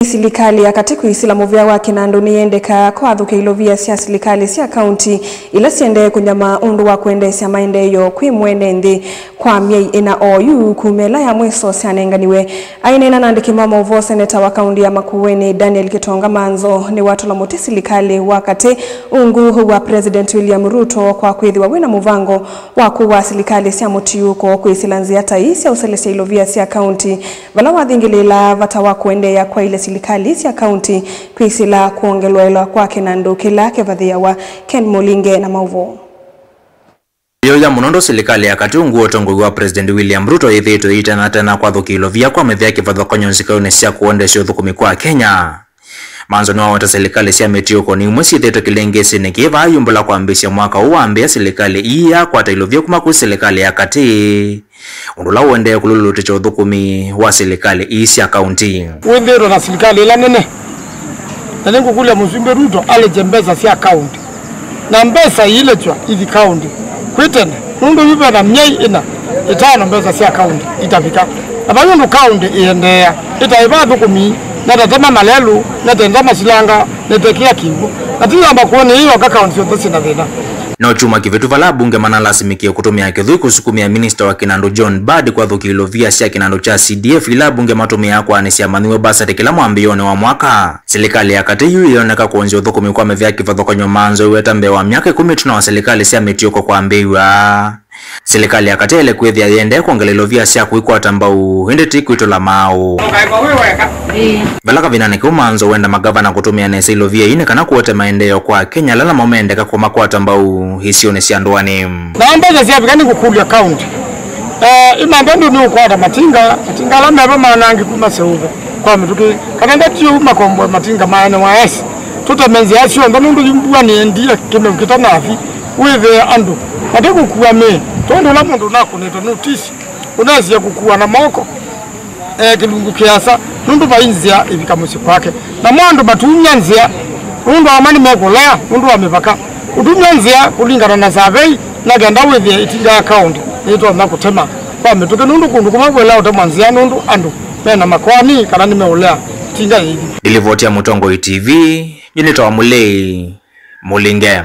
Serikali ya katiku isila muvya wake na ndo niendeka kwa dhuke ilovia sia serikali sia county ila siende kunyama undu wa kuendesha maendeleo kwimwene ndi kwa miei ina oyu kumela ya mweso sianenganiwe aina ina nandiki mama uvo seneta wa kaunti ya Makueni Daniel Kitonga Manzo ni watu la muti serikali wakati ungu wa President William Ruto kwa kwithiwa wina muvango wa kuwa serikali sia muti yuko kuisilanzia taisi ya uselesha ilovia sia county vala wathingilila vata wa kuendea kwa ile serikali sia county kuisila kuongelwa kwake na nduki lake vadhia wa Ken Mulinge na mauvo. Yoya munondo serikali ya katungu otongo wa President William Ruto ithito itana tena kwa thukilovia kwa methia kivadho konyonsika unesia kuondesha thukumi kwa Kenya. Manzo ni wawata serikali sia metioko ni umwesi ithito kilengesi nikiva yumbula kwa ambisha mwaka uwaambia serikali iya kwa tailovia kumaku serikali ya kati. Undula uende kululu ticho thukumi wa serikali isia county. Wendero na serikali ila nene. Na nengu kulia Mzumbe Ruto alijembeza sia county. Na mbesa ile chwa hivi county. Kwitene, nundu yupe na miei ina, itano mbeza sia county, itafika. Abayo ndu county iendea, itaiba thukumi, natatema malelu, natendama silanga, natekia kingu. Natila Makueni hiyo waka county yote sina vina. Na uchuma kivitu vala bunge manalasimikio kutumia kithui kusukumia minister wa Kinandu John Badi kwa thuki ilovia sia Kinandu cha CDF ila bunge matumia kwa anisia maniwe basa tekila mwambione wa mwaka. Serikali ya kati yu ilioneka kuonzi uthukumi kwa mevya kivadhokonyo manzo uweta mbe wa miaka 10 tuna wa serikali sia metioko kwa ambiwa. Serikali ya kati ile kwethia yende kuongela ilovia sia kuikwa tambau hindi tikuito la mao. Balaka vinane kumanzo wenda magavana kutumia nesa ilovia ine kana kuote maendeleo kwa Kenya lala maumendeka kwa makwa tambau hisione sia nduani. Na mbeza sia vikani kukulia county. Ima mbendu ni ukwada matinga la meba manangi kuma seuve. Kwa mituki kanenda tiyo makombo matinga maene wa esi. Tuta menzi asio ndanundu jimbuwa ni endia kime mkita nafi. Uwe andu. Mateko kuwa me. Tondo la mundu nako neto notisi. Unazi ya kukuwa na moko. Kilungu kiasa. Nundu bainzia ibika musi kwake. Na mwandu batumyanzia. Nundu amani mekulea. Nundu wamepaka. Utumyanzia kulingana na survey. Na ganda wethia itinga account. Ito nakutema. Kwa mituke nundu kundu kumabwela utamanzia nundu andu. Mena makwani kanani meulea. Tinga hivi. Ilivotia Mutongo TV. Junito wa Mulei Mulinge.